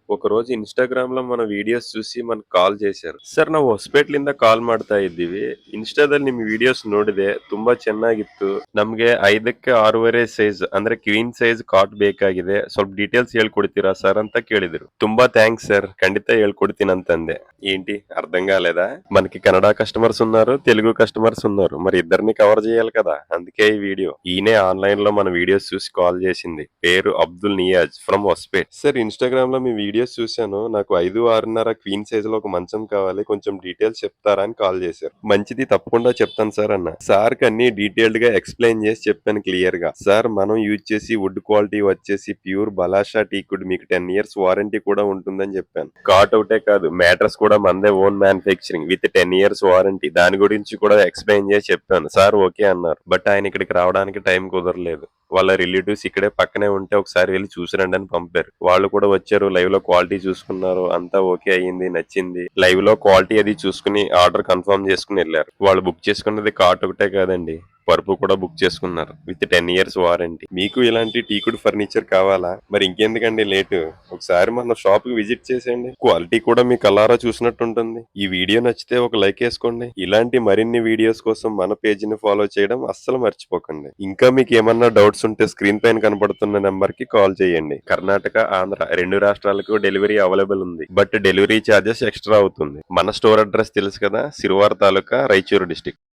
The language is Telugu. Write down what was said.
ఒక రోజు ಇನ್‌ಸ್ಟಾಗ್ರಾಮ್ లో మన ವಿಡಿಯೋಸ್ చూಸಿ మనకు ಕಾಲ್ చేశాರು. ಸರ್ ನಾವು ಹೊಸಪೇಟೆಯಿಂದ ಕಾಲ್ ಮಾಡ್ತಾ ಇದ್ದೀವಿ. ಇನ್‌ಸ್ಟಾದಲ್ಲಿ ನಿಮ್ಮ ವಿಡಿಯೋಸ್ ನೋಡಿದೆ. ತುಂಬಾ ಚೆನ್ನಾಗಿತ್ತು. ನಮಗೆ 5ಕ್ಕೆ 6.5 ಸೈಜ್ ಅಂದ್ರೆ ಕ್ವೀನ್ ಸೈಜ್ ಕಾಟ್ ಬೇಕಾಗಿದೆ. ಸ್ವಲ್ಪ ಡೀಟೇಲ್ಸ್ ಹೇಳ್ಕೊಡ್ತೀರಾ ಸರ್ ಅಂತ ಕೇಳಿದ್ರು. ತುಂಬಾ థ్యాంక్స్ సార్. ఖండిత ಹೇಳ್ಕೊಡ್ತೀನಿ ಅಂತಂದೆ. ఏంటి అర్థం కాలేదా? మనకి కన్నడ కస్టమర్స్ ఉన్నారు, తెలుగు కస్టమర్స్ ఉన్నారు. మరి ఇద్దరిని కవర్ చేయాలి కదా. అందుకే ఈ వీడియో. ఈయనే ఆన్లైన్ లో మన వీడియోస్ చూసి కాల్ చేసింది. పేరు Abdul Niaz from Hospet. Sir Instagram లో మీ వీడియోస్ చూశాను. నాకు 5, 6.5 క్వీన్ సైజ్ లో ఒక మంచం కావాలి. కొంచెం డీటెయిల్స్ చెప్తారా అని కాల్ చేశారు. మంచిది, తప్పకుండా చెప్తాను సార్ అన్న. సార్ కి అన్ని డీటెయిల్డ్ గా ఎక్స్ప్లెయిన్ చేసి చెప్పాను క్లియర్ గా. సార్ మనం యూజ్ చేసి వుడ్ క్వాలిటీ వచ్చేసి ప్యూర్ బలాషా టీకుడ్, మీకు 10 years వారంటీ కూడా ఉంటుందని చెప్పాను. కాట్ ఒకటే కాదు, మ్యాట్రస్ కూడా మనదే own manufacturing with 10 years warranty. దాని గురించి కూడా ఎక్స్ప్లెయిన్ చేసి చెప్పాను. సార్ ఓకే అన్నారు. బట్ ఆయన ఇక్కడికి రావడానికి టైం కుదరలేదు. వాళ్ళ రిలేటివ్స్ ఇక్కడే పక్కనే ఉంటే ఒకసారి వెళ్ళి చూసిరండి అని పంపారు. వాళ్ళు కూడా వచ్చారు, లైవ్ లో క్వాలిటీ చూసుకున్నారు, అంతా ఓకే అయ్యింది, నచ్చింది. లైవ్ లో క్వాలిటీ అది చూసుకుని ఆర్డర్ కన్ఫర్మ్ చేసుకుని వెళ్ళారు. వాళ్ళు బుక్ చేసుకున్నది కాట్ ఒకటే కాదండి, పరుపు కూడా బుక్ చేసుకున్నారు విత్ 10 years వారంటీ. మీకు ఇలాంటి టీకుడ్ ఫర్నిచర్ కావాలా? మరి ఇంకెందుకండి లేటు, ఒకసారి మన షాప్ కి విజిట్ చేసేయండి. క్వాలిటీ కూడా మీ కల్లారా చూసినట్టు ఉంటుంది. ఈ వీడియో నచ్చితే ఒక లైక్ వేసుకోండి. ఇలాంటి మరిన్ని వీడియోస్ కోసం మన పేజీని ఫాలో చేయడం అస్సలు మర్చిపోకండి. ఇంకా మీకు ఏమన్నా డౌట్స్ ఉంటే స్క్రీన్ పైన కనపడుతున్న నెంబర్ కి కాల్ చేయండి. కర్ణాటక, ఆంధ్ర 2 రాష్ట్రాలకు డెలివరీ అవైలబుల్ ఉంది. బట్ డెలివరీ ఛార్జెస్ ఎక్స్ట్రా అవుతుంది. మన స్టోర్ అడ్రస్ తెలుసు కదా, సిరువార్ తాలూకా, రాయచూరు డిస్ట్రిక్ట్.